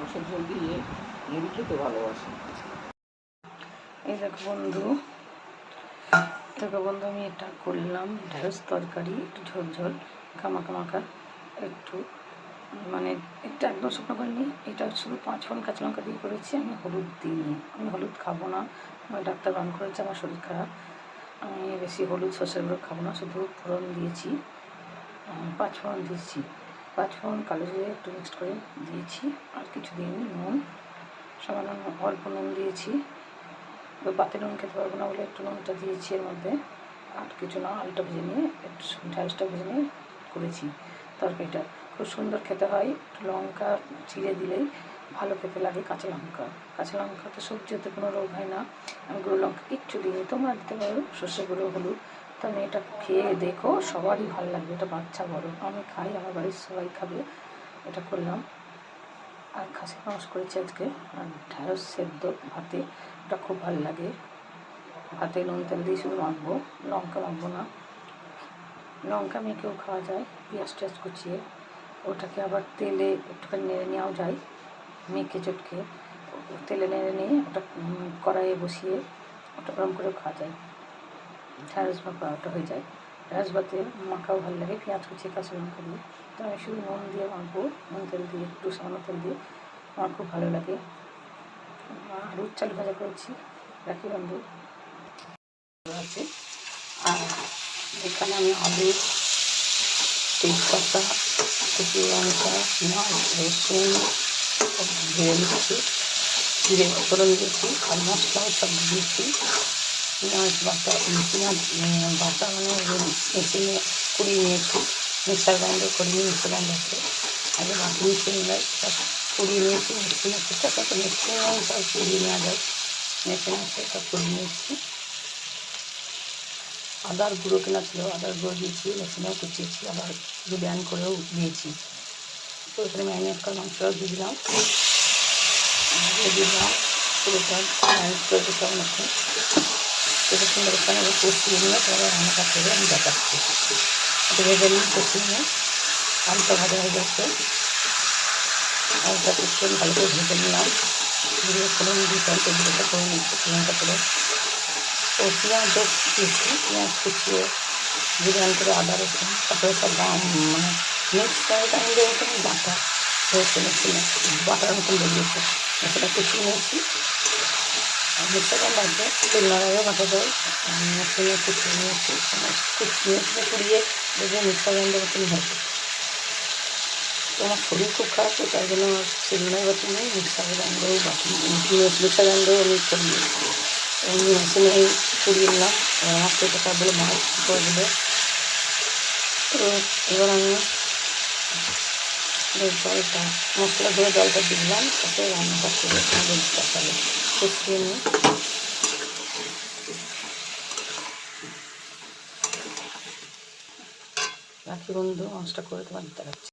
মাংসের ঝোল দিয়ে মুড়ি খেতে ভালোবাসে। এই দেখো বন্ধু, আমি এটা করলাম ঢেঁড়স তরকারি, একটু ঝোল ঝোল মাখা মাখা, একটু মানে এটা একদম শুকনো করিনি। এটা শুধু 5 ফোড়ন কাঁচা লঙ্কা দিয়ে করেছি। আমি হলুদ দিইনি, আমি হলুদ খাবো না। আমার ডাক্তার বারণ করেছে, আমার শরীর খারাপ, আমি বেশি হলুদ সর্ষের গুঁড়ো খাবো না। শুধু ফোড়ন দিয়েছি, 5 ফোড়ন দিয়েছি, 5 ফোড়ন কালো জিরে একটু মিক্সড করে দিয়েছি, আর কিছু দিইনি। নুন সামান্য অল্প নুন দিয়েছি, পাতে নুন খেতে পারবো না বলে একটু নুনটা দিয়েছি এর মধ্যে। আর কিছু না, আলুটা ভেজে নিয়ে একটু ঢ্যাঁড়সটা ভেজে নিয়ে করেছি। তরকারিটা খুব সুন্দর খেতে হয়, একটু লঙ্কা চিড়ে দিলেই ভালো খেতে লাগে। কাঁচা লঙ্কা তো সবজিতে কোনো রোগ হয় না। আমি গুঁড়ো লঙ্কা কিচ্ছু দিইনি, তোমরা দিতে পারো সর্ষে গুঁড়ো, হলুদ। তো আমি এটা খেয়ে দেখো, সবারই ভালো লাগবে। এটা বাচ্চা বড় আমি খাই, আমার বাড়ির সবাই খাবে। এটা করলাম। আর খাসির মাংস করেছি আজকে, আর ঢ্যাঁড়স সেদ্ধ ভাতে, ওটা খুব ভালো লাগে। ভাতে নুন তেল দিয়ে শুধু মাখবো, লঙ্কা মাখবো না। লঙ্কা মেখেও খাওয়া যায়, পেঁয়াজ টেয়াজ কুচিয়ে। ওটাকে আবার তেলে একটুখানি নেড়ে নেওয়াও যায়, মেখে চটকে তেলে নেড়ে নিয়ে ওটা কড়াইয়ে বসিয়ে ওটা গরম করেও খাওয়া যায়। ঢ্যাঁড়স ভাপা ওটা হয়ে যায়। ঢ্যাঁড়স ভাতে মাখাও ভালো লাগে, পেঁয়াজ কুচিয়ে কাঁচা লঙ্কা দিয়ে। তো আমি শুধু নুন দিয়ে মাখবো, নুন তেল দিয়ে, একটু সামান্য তেল দিয়ে। আমার খুব ভালো লাগে। আর চাল ভাজা করেছি, রাখি বন্ধু আছে। আর এখানে আমি আলু, তেজপাতা, শুকনো লঙ্কা, পেঁয়াজ, রসুন ভেজে নিচ্ছি, জিরে ফোড়ন দিয়েছি, আর মশলাও সব দিয়েছি। পেঁয়াজ বাটা মানে মেশিনে কুড়িয়ে নিয়েছি, মিক্সার গ্রাইন্ডার করিয়ে মিক্সার গ্রাইন্ডারকে আগে বাকি মেশিনে সব কুড়িয়ে নিয়েছি। মেশিনে সেটা তো মেশিনে সব কুড়িয়ে নেওয়া যায়, মেশিনে সব কুড়িয়ে নিয়েছি। আদার গুঁড়ো কেনা ছিল, আদার গুঁড়ো দিয়েছি, মেশিনেও কুচিয়েছি, আবার ব্যান করেও দিয়েছি। তো এখানে ম্যারিনেট করা মাংসটাও দিয়ে দিলাম, পুরোটা ম্যারিনেট করে দিতে হবে অনেকক্ষণ। সেটা সুন্দর এখানে কষিয়ে নিয়ে তারপরে রান্নাটা করে আমি দেখাচ্ছি। এটা ভেজে নিয়ে কষিয়ে নিয়ে আলুটা ভাজা হয়ে যাচ্ছে, আলুটা একটু ভালো করে ভেজে নিলাম। দিয়ে ফোড়ন দিতে হবে, তেলটা করে নিচ্ছি, ফোড়নটা করে ও পেঁয়াজও দিয়েছি, পেঁয়াজ কুচিয়ে বিরিয়ানি করে আদা রসুন তারপরে সব মানে মিক্স করে আমি দেখেছিলাম বাটা হয়েছে, মেশিনে বাটার মতন বেরিয়েছে, সেটা কুচিয়ে নিয়েছি। মিক্সারে বাটবে, তেল নাড়াইও বাটা যায়, মেশিনে কুচিয়ে নিয়েছি, মেশিনে কুড়িয়ে দেখবে মিক্সার গ্রাইন্ডার মতন হয়েছে। তো আমার শরীর খুব খারাপ, তো তাই জন্য শিলনোড়ায় বাটি নেই, মিক্সার গ্রাইন্ডারেও বাটি, মিক্সার গ্রাইন্ডারেও আমি করি। এমনি মেশিনে কুড়িয়ে নিলাম, আমার তো টাকা বলে মাছ করে দিলে। তো এবার আমি জলটা মশলা ধরে জলটা দিলাম, তাতে রান্নাটা করে তাহলে কষিয়ে নিই। রাখি বন্ধু, মাছটা করে তোমার দেখাচ্ছি।